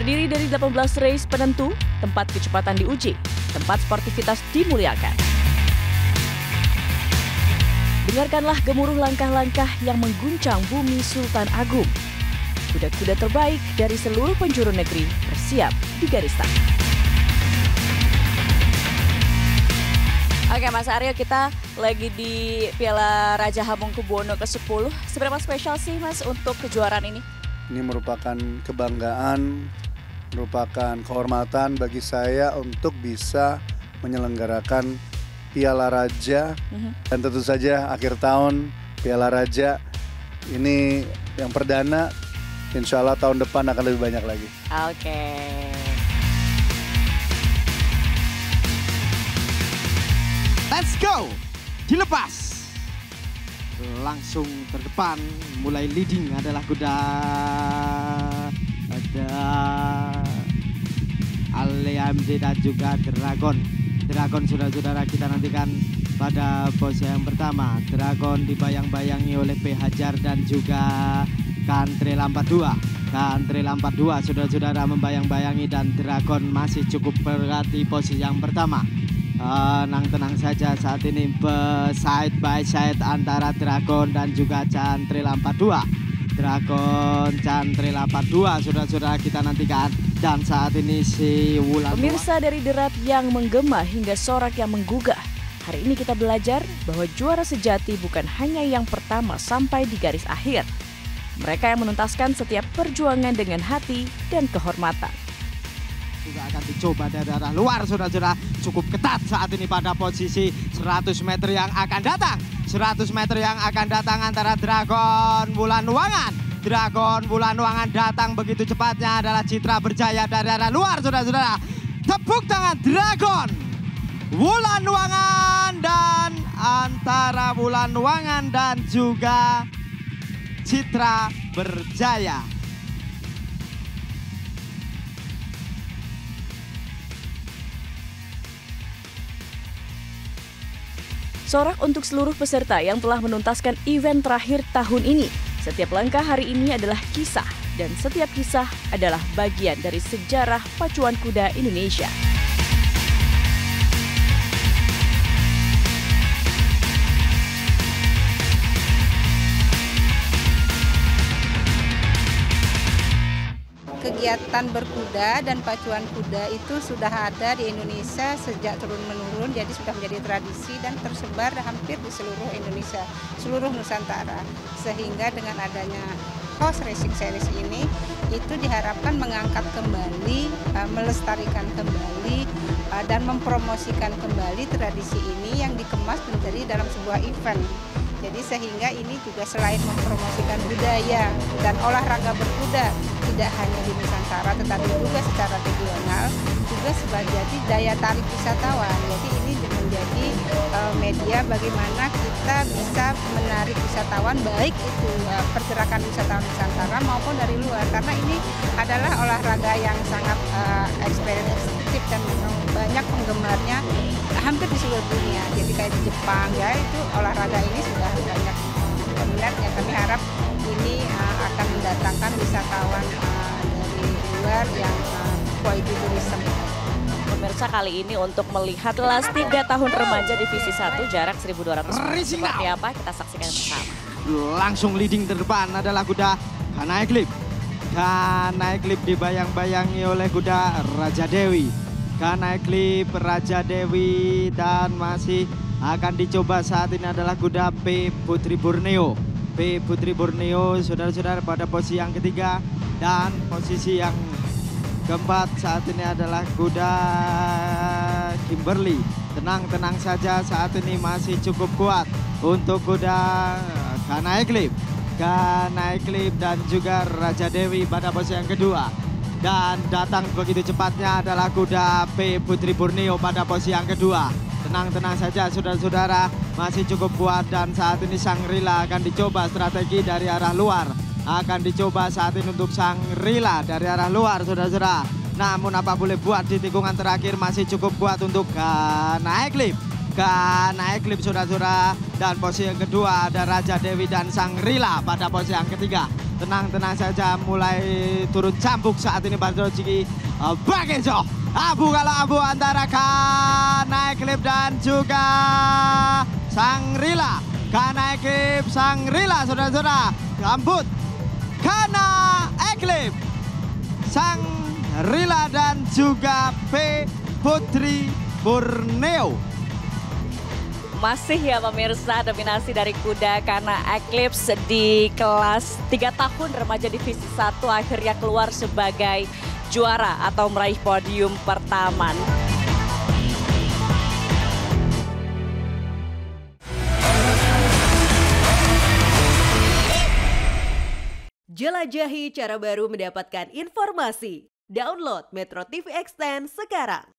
Terdiri dari 18 race penentu, tempat kecepatan diuji, tempat sportivitas dimuliakan. Dengarkanlah gemuruh langkah-langkah yang mengguncang bumi Sultan Agung. Kuda-kuda terbaik dari seluruh penjuru negeri bersiap di garis start. Oke Mas Aryo, kita lagi di Piala Raja Hamengkubuwono ke-10. Seberapa spesial sih Mas untuk kejuaraan ini? Ini merupakan kebanggaan, merupakan kehormatan bagi saya untuk bisa menyelenggarakan Piala Raja. Dan tentu saja akhir tahun Piala Raja ini yang perdana, insya Allah tahun depan akan lebih banyak lagi. Oke. Let's go! Dilepas! Langsung terdepan, mulai leading adalah kuda. Ada Aleamde dan juga Dragon. Dragon saudara-saudara kita nantikan pada pose yang pertama. Dragon dibayang-bayangi oleh P. Hajar dan juga Kantrel 42. Kantrel 42 saudara-saudara membayang-bayangi dan Dragon masih cukup berat di posisi yang pertama. Tenang saja saat ini side by side antara Dragon dan juga Cantril 42. Dragon Cantril 42 saudara-saudara kita nantikan. Dan saat ini si Wulan. Pemirsa, dari derap yang menggema hingga sorak yang menggugah, hari ini kita belajar bahwa juara sejati bukan hanya yang pertama sampai di garis akhir. Mereka yang menuntaskan setiap perjuangan dengan hati dan kehormatan. Juga akan dicoba dari arah luar saudara-saudara, cukup ketat saat ini pada posisi 100 meter yang akan datang. 100 meter yang akan datang antara Dragon Wulan Nuangan. Dragon Wulan Nuangan datang begitu cepatnya adalah Citra Berjaya dari arah luar saudara-saudara. Tepuk tangan Dragon Wulan Nuangan dan antara Wulan Nuangan dan juga Citra Berjaya. Sorak untuk seluruh peserta yang telah menuntaskan event terakhir tahun ini. Setiap langkah hari ini adalah kisah, dan setiap kisah adalah bagian dari sejarah pacuan kuda Indonesia. Kegiatan berkuda dan pacuan kuda itu sudah ada di Indonesia sejak turun-menurun, jadi sudah menjadi tradisi dan tersebar hampir di seluruh Indonesia, seluruh Nusantara. Sehingga dengan adanya Horse Racing Series ini, itu diharapkan mengangkat kembali, melestarikan kembali, dan mempromosikan kembali tradisi ini yang dikemas menjadi dalam sebuah event. Jadi sehingga ini juga selain mempromosikan budaya dan olahraga berkuda tidak hanya di Nusantara tetapi juga secara regional juga sebagai daya tarik wisatawan. Jadi ini menjadi media bagaimana kita bisa menarik wisatawan, baik itu pergerakan wisatawan Nusantara maupun dari luar, karena ini adalah olahraga yang sangat eksklusif dan banyak penggemarnya hampir di seluruh dunia. Jadi kayak di Jepang ya, itu olahraga ini sudah banyak peminatnya. Kami harap ini akan mendatangkan wisatawan dari luar yang quality tourism. Pemirsa, kali ini untuk melihat kelas 3 tahun remaja divisi 1 jarak 1.200 meter. Seperti apa kita saksikan bersama. Langsung leading terdepan adalah kuda Kanai Clip. Kanai Clip dibayang-bayangi oleh kuda Raja Dewi. Kanai Clip Raja Dewi dan masih akan dicoba saat ini adalah kuda P Putri Borneo. P Putri Borneo saudara-saudara pada posisi yang ketiga, dan posisi yang keempat saat ini adalah kuda Kimberly. Tenang-tenang saja, saat ini masih cukup kuat untuk kuda Kanai Clip. Kanai Clip dan juga Raja Dewi pada posisi yang kedua. Dan datang begitu cepatnya adalah kuda P Putri Borneo pada posisi yang kedua. Tenang-tenang saja saudara-saudara, masih cukup kuat dan saat ini Sangrila akan dicoba strategi dari arah luar. Akan dicoba saat ini untuk Sangrila dari arah luar saudara-saudara. Namun apa boleh buat, di tikungan terakhir masih cukup kuat untuk Kanai Clip. Kanai Clip saudara-saudara, dan posisi yang kedua ada Raja Dewi dan Sangrila pada posisi yang ketiga. Tenang-tenang saja, mulai turun cambuk saat ini Bardo Ciki Bagejo. Abu kalau abu antara Kana Eklip dan juga Sangrila. Kana Eklip, Sangrila, saudara-saudara. Gambut Kana Eklip, Sangrila dan juga P. Putri Borneo. Masih ya pemirsa, dominasi dari kuda Kana Eclipse di kelas 3 tahun remaja divisi 1 akhirnya keluar sebagai juara atau meraih podium pertama. Jelajahi cara baru mendapatkan informasi. Download Metro TV Extend sekarang.